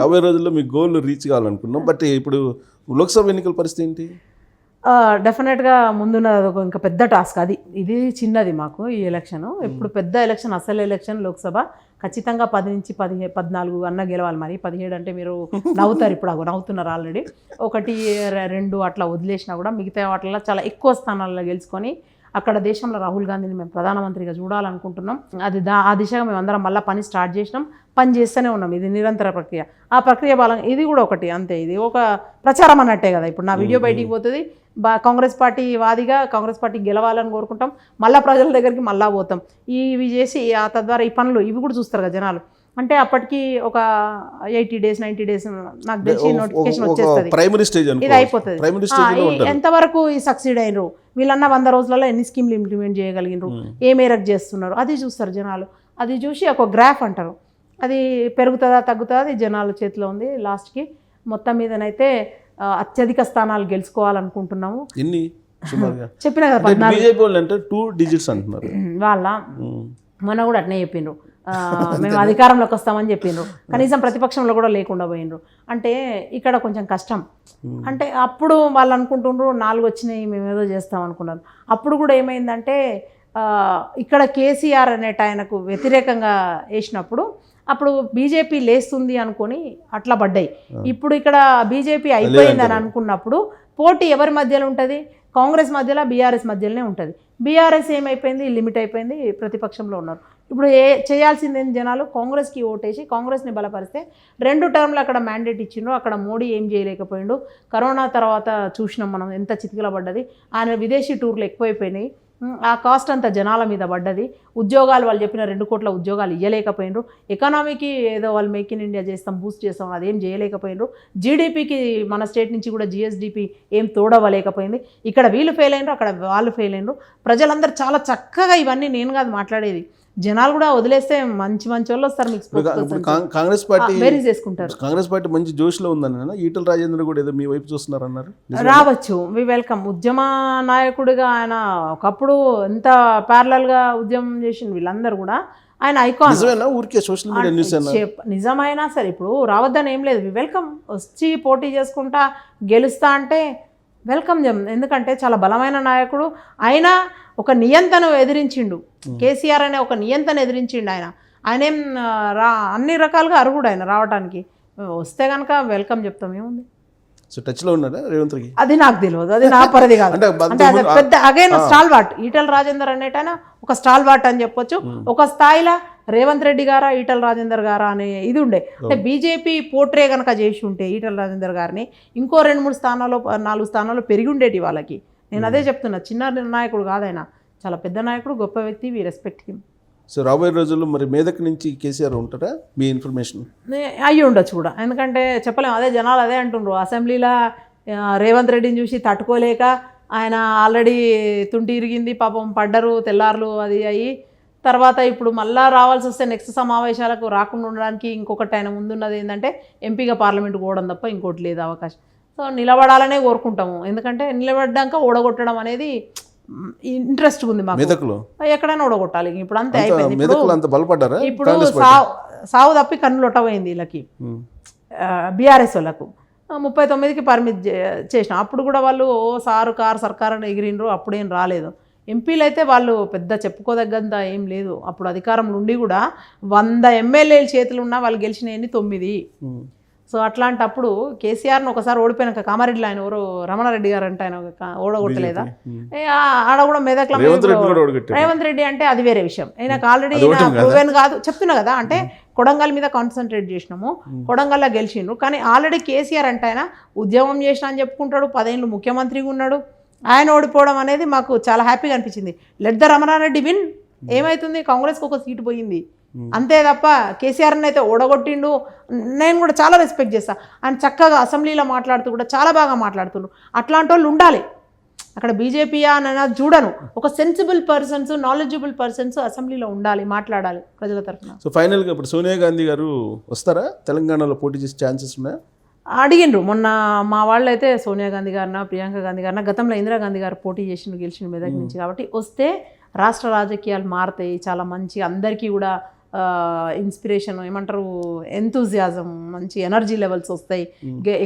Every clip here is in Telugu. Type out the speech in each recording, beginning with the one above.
రాబోయే రోజుల్లో మీ గోల్ రీచ్ కావాలనుకున్నాం. బట్ ఇప్పుడు లోక్సభ ఎన్నికల పరిస్థితి ఏంటి? డెఫినెట్గా ముందున్నది ఇంకా పెద్ద టాస్క్. ఇది చిన్నది మాకు ఈ ఎలక్షన్. ఇప్పుడు పెద్ద ఎలక్షన్, అసలు ఎలక్షన్ లోక్సభ ఖచ్చితంగా 10 నుంచి 14 అన్న గెలవాలి. మరి 17 అంటే మీరు నవ్వుతారు, ఇప్పుడు నవ్వుతున్నారు ఆల్రెడీ. 1, 2 అట్లా వదిలేసినా కూడా మిగతా వాటిల్లో చాలా ఎక్కువ స్థానాల్లో గెలుచుకొని అక్కడ దేశంలో రాహుల్ గాంధీని మేము ప్రధానమంత్రిగా చూడాలనుకుంటున్నాం. ఆ దిశగా మేము అందరం మళ్ళీ పని స్టార్ట్ చేసినాం, పని చేస్తూనే ఉన్నాం. ఇది నిరంతర ప్రక్రియ. ఆ ప్రక్రియ బలం ఇది కూడా ఒకటి అంతే. ఇది ఒక ప్రచారం అన్నట్టే కదా. ఇప్పుడు నా వీడియో బయటికి పోతుంది, కాంగ్రెస్ పార్టీ వాదిగా కాంగ్రెస్ పార్టీ గెలవాలని కోరుకుంటాం, మళ్ళీ ప్రజల దగ్గరికి మళ్ళీ పోతాం. ఇవి చేసి తద్వారా ఈ పనులు ఇవి కూడా చూస్తారు కదా జనాలు. అంటే అప్పటికి ఒక 80 days 90 days నాకు తెలిసి నోటిఫికేషన్ వచ్చేస్తుంది, ఇది అయిపోతుంది. ఎంతవరకు ఈ సక్సీడ్ అయినరు వీళ్ళన్న 100 రోజులలో ఎన్ని స్కీమ్లు ఇంప్లిమెంట్ చేయగలిగినారు, ఏ మేరకు చేస్తున్నారు, అది చూస్తారు జనాలు. అది చూసి ఒక గ్రాఫ్ అంటారు, అది పెరుగుతుందా తగ్గుతుందా అది జనాల చేతిలో ఉంది. లాస్ట్కి మొత్తం మీదనైతే అత్యధిక స్థానాలు గెలుచుకోవాలనుకుంటున్నాము. చెప్పిన కదా 14 వాళ్ళ మొన్న కూడా అట్నే చెప్పిండ్రు, మేము అధికారంలోకి వస్తామని చెప్పిండ్రు, కనీసం ప్రతిపక్షంలో కూడా లేకుండా పోయినరు. అంటే ఇక్కడ కొంచెం కష్టం. అంటే అప్పుడు వాళ్ళు అనుకుంటుండ్రు 4 వచ్చినాయి మేము ఏదో చేస్తాం అనుకున్నారు. అప్పుడు కూడా ఏమైందంటే ఇక్కడ కేసీఆర్ అనేట ఆయనకు వ్యతిరేకంగా వేసినప్పుడు అప్పుడు బీజేపీ లేస్తుంది అనుకొని అట్లా పడ్డాయి. ఇప్పుడు ఇక్కడ బీజేపీ అయిపోయిందని అనుకున్నప్పుడు పోటీ ఎవరి మధ్యలో ఉంటుంది? కాంగ్రెస్ మధ్యలో, బీఆర్ఎస్ మధ్యలోనే ఉంటుంది. బీఆర్ఎస్ ఏమైపోయింది, లిమిట్ అయిపోయింది, ప్రతిపక్షంలో ఉన్నారు. ఇప్పుడు చేయాల్సిందేం జనాలు కాంగ్రెస్కి ఓటేసి కాంగ్రెస్ని బలపరిస్తే 2 టర్మ్లు అక్కడ మ్యాండేట్ ఇచ్చిండ్రు. అక్కడ మోడీ ఏం చేయలేకపోయిండు. కరోనా తర్వాత చూసినాం మనం ఎంత చితికిల పడ్డది. ఆయన విదేశీ టూర్లు ఎక్కువైపోయినాయి, ఆ కాస్ట్ అంతా జనాల మీద పడ్డది. ఉద్యోగాలు వాళ్ళు చెప్పిన 2 కోట్ల ఉద్యోగాలు ఇవ్వలేకపోయినరు. ఎకానమీకి ఏదో వాళ్ళు మేక్ ఇన్ ఇండియా చేస్తాం, బూస్ట్ చేస్తాం, అదేం చేయలేకపోయినరు. జీడిపికి మన స్టేట్ నుంచి కూడా జిఎస్డిపి ఏం తోడవలేకపోయింది. ఇక్కడ వీళ్ళు ఫెయిల్ అయినరు, అక్కడ వాళ్ళు ఫెయిల్ అయినరు. ప్రజలందరూ చాలా చక్కగా, ఇవన్నీ నేను కాదు మాట్లాడేది, జనాలు కూడా వదిలేస్తే మంచి వాళ్ళు వస్తారు, మీకు కాంగ్రెస్ పార్టీ బేరీస్ చేసుకుంటారు. కాంగ్రెస్ పార్టీ మంచి జోష్లో ఉందని ఈటల రాజేంద్ర కూడా ఏదో మీ వైపు చూస్తున్నారు అన్నారు. రావచ్చు, వి వెల్కమ్. ఉద్యమ నాయకుడిగా ఆయన ఒకప్పుడు ఎంత ప్యారలల్గా ఉద్యమం చేసింది వీళ్ళందరూ కూడా. ఆయన ఐకాన్. నిజమైనా సరే ఇప్పుడు రావద్దని ఏం లేదు, వి వెల్కమ్. వచ్చి పోటీ చేసుకుంటా గెలుస్తా అంటే వెల్కమ్. ఎందుకంటే చాలా బలమైన నాయకుడు. ఆయన ఒక నియంతను ఎదిరించిండు, కేసీఆర్ అనే ఒక నియంతను ఎదిరించిండు. ఆయనేం అన్ని రకాలుగా అర్హుడు ఆయన రావడానికి. వస్తే కనుక వెల్కమ్ చెప్తాం, ఏముంది. సో టచ్లో ఉన్నారా రేవంత్ రెడ్డి? అది నాకు తెలియదు, అది నా పరిధి కాదు. అంటే అది పెద్ద again stalwart. Etela Rajender అనేటైనా ఒక స్టాల్ వాట్ అని చెప్పొచ్చు. ఒక స్థాయిలో రేవంత్ రెడ్డి గారా ఈటల రాజేందర్ గారా అనే ఇది ఉండే. అంటే బీజేపీ పోట్రే కనుక చేసి ఉంటే ఈటల రాజేందర్ గారిని ఇంకో 2-3 స్థానాల్లో 4 స్థానాల్లో పెరిగి ఉండేటి వాళ్ళకి. నేను అదే చెప్తున్నా, చిన్న నాయకుడు కాదైనా, చాలా పెద్ద నాయకుడు, గొప్ప వ్యక్తి, వి రెస్పెక్ట్ హిమ్. సో రాబోయే రోజుల్లో మరి మేదక్ నుంచి కేసీఆర్ ఉంటారా? మీ ఇన్ఫర్మేషన్ అయ్యి ఉండొచ్చు కూడా, ఎందుకంటే చెప్పలేము. అదే జనాలు అదే అంటుండ్రు, అసెంబ్లీలో రేవంత్ రెడ్డిని చూసి తట్టుకోలేక ఆయన ఆల్రెడీ తుంటి ఇరిగింది, పాపం పడ్డరు, తెల్లార్లు అది అయ్యి. తర్వాత ఇప్పుడు మళ్ళీ రావాల్సి వస్తే నెక్స్ట్ సమావేశాలకు రాకుండా ఉండడానికి ఇంకొకటి ఆయన ముందున్నది ఏంటంటే ఎంపీగా పార్లమెంట్కి పోవడం తప్ప ఇంకోటి లేదు అవకాశం. సో నిలబడాలనే కోరుకుంటాము, ఎందుకంటే నిలబడ్డాక ఓడగొట్టడం అనేది ఇంట్రెస్ట్ ఉంది మాకు. ఎక్కడైనా ఓడగొట్టాలి ఇప్పుడు, అంతే అయిపోయింది. ఇప్పుడు సావు తప్పి కన్నులు ఒట్టబోయింది వీళ్ళకి, బీఆర్ఎస్ వాళ్ళకు. 39కి పర్మిట్ చేసినాం. అప్పుడు కూడా వాళ్ళు సారు కారు సర్కారుని ఎగిరినరు, అప్పుడేం రాలేదు. ఎంపీలు అయితే వాళ్ళు పెద్ద చెప్పుకోదగ్గంత ఏం లేదు. అప్పుడు అధికారంలో ఉండి కూడా 100 ఎమ్మెల్యేల చేతులు ఉన్నా వాళ్ళు గెలిచినవి 9. సో అట్లాంటప్పుడు కేసీఆర్ను ఒకసారి ఓడిపోయినాక కామారెడ్డిలో ఆయన ఎవరో రమణారెడ్డి గారు అంటే ఆయన ఓడగొట్టలేదా? ఆడ కూడా మెదక్లో రేవంత్ రెడ్డి అంటే అది వేరే విషయం. ఆయనకు ఆల్రెడీ ప్రూవెన్ కాదు చెప్తున్నా కదా. అంటే కొడంగల్ మీద కాన్సన్ట్రేట్ చేసినాము, కొడంగల్లో గెలిచిండ్రు. కానీ ఆల్రెడీ కేసీఆర్ అంటే ఆయన ఉద్యమం చేసిన అని చెప్పుకుంటాడు, 10 ఏళ్ళు ముఖ్యమంత్రిగా ఉన్నాడు. ఆయన ఓడిపోవడం అనేది మాకు చాలా హ్యాపీగా అనిపించింది. Let the Ramana Reddy win. ఏమవుతుంది, కాంగ్రెస్కి ఒక సీటు పోయింది అంతే తప్ప కేసీఆర్ని అయితే ఓడగొట్టిండు. నేను కూడా చాలా రెస్పెక్ట్ చేస్తాను. ఆయన చక్కగా అసెంబ్లీలో మాట్లాడుతూ కూడా చాలా బాగా మాట్లాడుతున్నారు. అట్లాంటి వాళ్ళు ఉండాలి అక్కడ. బీజేపీ అని చూడను, ఒక సెన్సిబుల్ పర్సన్స్, నాలెడ్జబుల్ పర్సన్స్ అసెంబ్లీలో ఉండాలి, మాట్లాడాలి ప్రజల తరఫున. సో ఫైనల్గా ఇప్పుడు సోనియా గాంధీ గారు వస్తారా తెలంగాణలో? పోటీ చేసే ఛాన్సెస్ ఉన్నాయా? అడిగిండ్రు మొన్న మా వాళ్ళు అయితే, సోనియా గాంధీ గారిన, ప్రియాంక గాంధీ గారిన. గతంలో ఇందిరాగాంధీ గారు పోటీ చేసిండు, గెలిచిండు మెదక్ నుంచి. కాబట్టి వస్తే రాష్ట్ర రాజకీయాలు మారుతాయి, చాలా మంచి, అందరికీ కూడా ఇన్స్పిరేషన్ ఏమంటారు ఎంతూజియాజం మంచి ఎనర్జీ లెవెల్స్ వస్తాయి,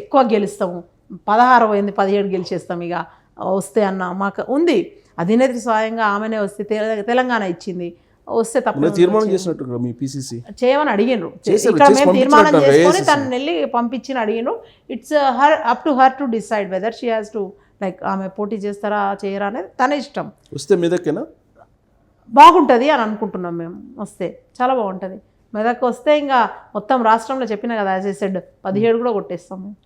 ఎక్కువ గెలుస్తాము, 16 పోయింది 17 గెలిచేస్తాం ఇక వస్తే అన్న మాకు ఉంది. అధినేత్రి స్వయంగా ఆమెనే వస్తే తెలంగాణ ఇచ్చింది, వస్తే తప్ప తీర్మానం చేసినట్టు మీ పిసిసి చేయమని అడిగినరు. ఇక్కడ మేము తీర్మానం చేసుకొని తను వెళ్ళి పంపించి అడిగినరు. It's her up to her to decide whether she has to like ఆమె పోటీ చేస్తారా చేయరా అనేది తన ఇష్టం. వస్తే మీదకేనా బాగుంటుంది అని అనుకుంటున్నాం మేము. వస్తే చాలా బాగుంటుంది. మెదక్ వస్తే ఇంకా మొత్తం రాష్ట్రంలో చెప్పిన కదా యాజ్ ఐ సెడ్ 17 కూడా కొట్టేస్తాం మేము.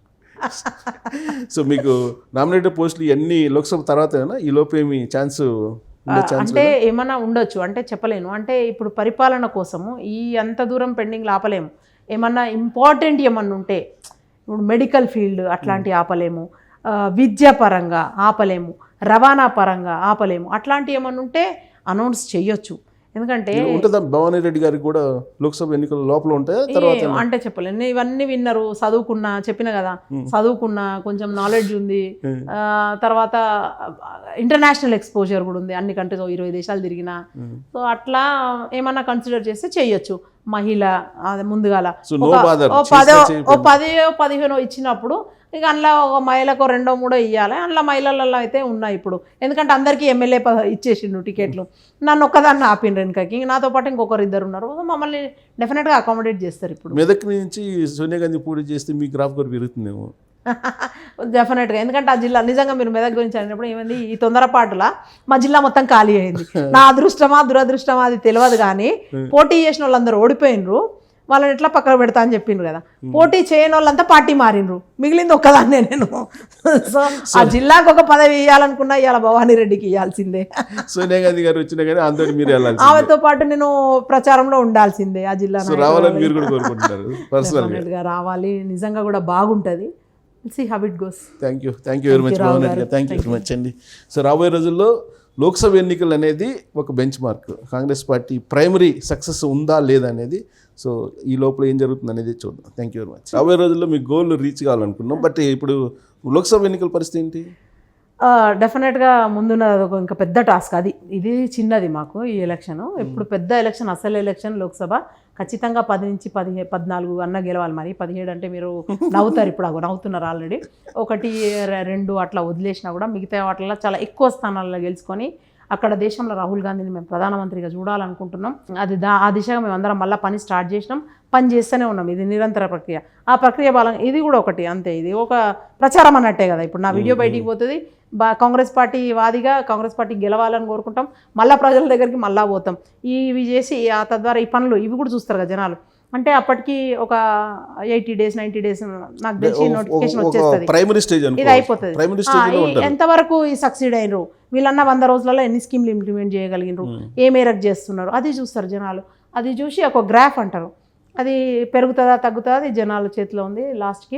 సో మీకు నామినేటెడ్ పోస్టులు ఇవన్నీ లోక్సభ తర్వాతేనా, ఈ లోపు ఏమి ఛాన్స్ అంటే ఏమన్నా ఉండొచ్చు అంటే చెప్పలేను. అంటే ఇప్పుడు పరిపాలన కోసము ఈ అంత దూరం పెండింగ్లు ఆపలేము. ఏమన్నా ఇంపార్టెంట్ ఏమన్నా ఉంటే ఇప్పుడు మెడికల్ ఫీల్డ్ అట్లాంటివి ఆపలేము, విద్య పరంగా ఆపలేము, రవాణా పరంగా ఆపలేము. అట్లాంటివి ఏమన్నా ఉంటే అనౌన్స్ చేయొచ్చు. ఎందుకంటే ఉంటుందా భవానీ రెడ్డి గారికి కూడా లోక్సభ ఎన్నికల లోపల ఉంటాయా తర్వాత అంటే చెప్పలేను. ఇవన్నీ విన్నారు, చదువుకున్నా, చెప్పిన కదా చదువుకున్నా, కొంచెం నాలెడ్జ్ ఉంది, తర్వాత ఇంటర్నేషనల్ ఎక్స్పోజర్ కూడా ఉంది, అన్ని కంట్రీస్ 20 దేశాలు తిరిగినా. సో అట్లా ఏమన్నా కన్సిడర్ చేస్తే చేయొచ్చు. మహిళ ముందుగాల 10-15 ఇచ్చినప్పుడు ఇక అందులో ఒక మహిళకు 2-3 ఇవ్వాలి. అందులో మహిళలలో అయితే ఉన్నాయి ఇప్పుడు. ఎందుకంటే అందరికీ ఎమ్మెల్యే ఇచ్చేసిండు టికెట్లు, నన్ను ఒక్కదాన్ని ఆపిండ్రు వెనుకకి. నాతో పాటు ఇంకొకరు 2 ఉన్నారు. మమ్మల్ని డెఫినెట్గా అకామిడేట్ చేస్తారు. ఇప్పుడు మెదక్ నుంచి సోనియా గాంధీ పోటీ చేస్తే మీ గ్రాఫ్ కూడా పెరుగుతుందేమో డెఫినెట్గా. ఎందుకంటే ఆ జిల్లా నిజంగా మీరు మెదక్ గురించి అడిగినప్పుడు ఏమైంది, ఈ తొందరపాటులా మా జిల్లా మొత్తం ఖాళీ అయింది. నా అదృష్టమా దురదృష్టమా అది తెలియదు కానీ పోటీ చేసిన వాళ్ళందరూ ఓడిపోయినరు. వాళ్ళని ఎట్లా పక్కన పెడతా అని చెప్పిండ్రు కదా. పోటీ చేయని వాళ్ళంతా పార్టీ మారిండ్రు, మిగిలింది ఒక్కదాన్నే నేను. సో ఆ జిల్లాకు ఒక పదవి ఇవ్వాలనుకున్నా ఇవాళ భవానీ రెడ్డికి ఇవ్వాల్సిందే. సోనియా గాంధీ గారు వచ్చినా కానీ అందరూ మీరు ఆమెతో పాటు నేను ప్రచారంలో ఉండాల్సిందే. ఆ జిల్లా రావాలి, నిజంగా కూడా బాగుంటుంది. See how it goes. Thank you very much Bhavani Reddy గారు. థ్యాంక్ యూ వెరీ మచ్ అండి. సో రాబోయే రోజుల్లో లోక్సభ ఎన్నికలు అనేది ఒక bench mark. Congress party primary success ఉందా లేదా అనేది. సో ఈ లోపల ఏం జరుగుతుంది అనేది చూద్దాం. Thank you very much. రాబోయే రోజుల్లో మీ గోల్ రీచ్ కావాలనుకున్నాం, బట్ ఇప్పుడు లోక్సభ ఎన్నికల పరిస్థితి ఏంటి? డెఫినెట్గా ముందున్నది ఒక ఇంకా పెద్ద టాస్క్. ఇది చిన్నది మాకు ఈ ఎలక్షన్. ఇప్పుడు పెద్ద ఎలక్షన్, అసలు ఎలక్షన్ లోక్సభ ఖచ్చితంగా 10 నుంచి 14 అన్న గెలవాలి. మరి 17 అంటే మీరు నవ్వుతారు, ఇప్పుడు నవ్వుతున్నారు ఆల్రెడీ. 1-2 అట్లా వదిలేసినా కూడా మిగతా వాటిల్లో చాలా ఎక్కువ స్థానాల్లో గెలుచుకొని అక్కడ దేశంలో రాహుల్ గాంధీని మేము ప్రధానమంత్రిగా చూడాలనుకుంటున్నాం. ఆ దిశగా మేము అందరం మళ్ళీ పని స్టార్ట్ చేసినాం, పని చేస్తూనే ఉన్నాం. ఇది నిరంతర ప్రక్రియ. ఆ ప్రక్రియ బలం ఇది కూడా ఒకటి అంతే. ఇది ఒక ప్రచారం అన్నట్టే కదా. ఇప్పుడు నా వీడియో బయటికి పోతుంది, కాంగ్రెస్ పార్టీ వాదిగా కాంగ్రెస్ పార్టీ గెలవాలని కోరుకుంటాం, మళ్ళీ ప్రజల దగ్గరికి మళ్ళీ పోతాం. ఇవి చేసి తద్వారా ఈ పనులు ఇవి కూడా చూస్తారు కదా జనాలు. అంటే అప్పటికి ఒక 80 days 90 days నాకు తెలిసి నోటిఫికేషన్ వచ్చేస్తుంది, ఇది అయిపోతుంది. ఎంతవరకు ఈ సక్సీడ్ అయినరు, వీళ్ళన్నా 100 రోజులలో ఎన్ని స్కీమ్లు ఇంప్లిమెంట్ చేయగలిగినరు, ఏ మేరకు చేస్తున్నారు, అది చూస్తారు జనాలు. అది చూసి ఒక గ్రాఫ్ అంటారు, అది పెరుగుతుందా తగ్గుతుందా, అది జనాల చేతిలో ఉంది లాస్ట్కి.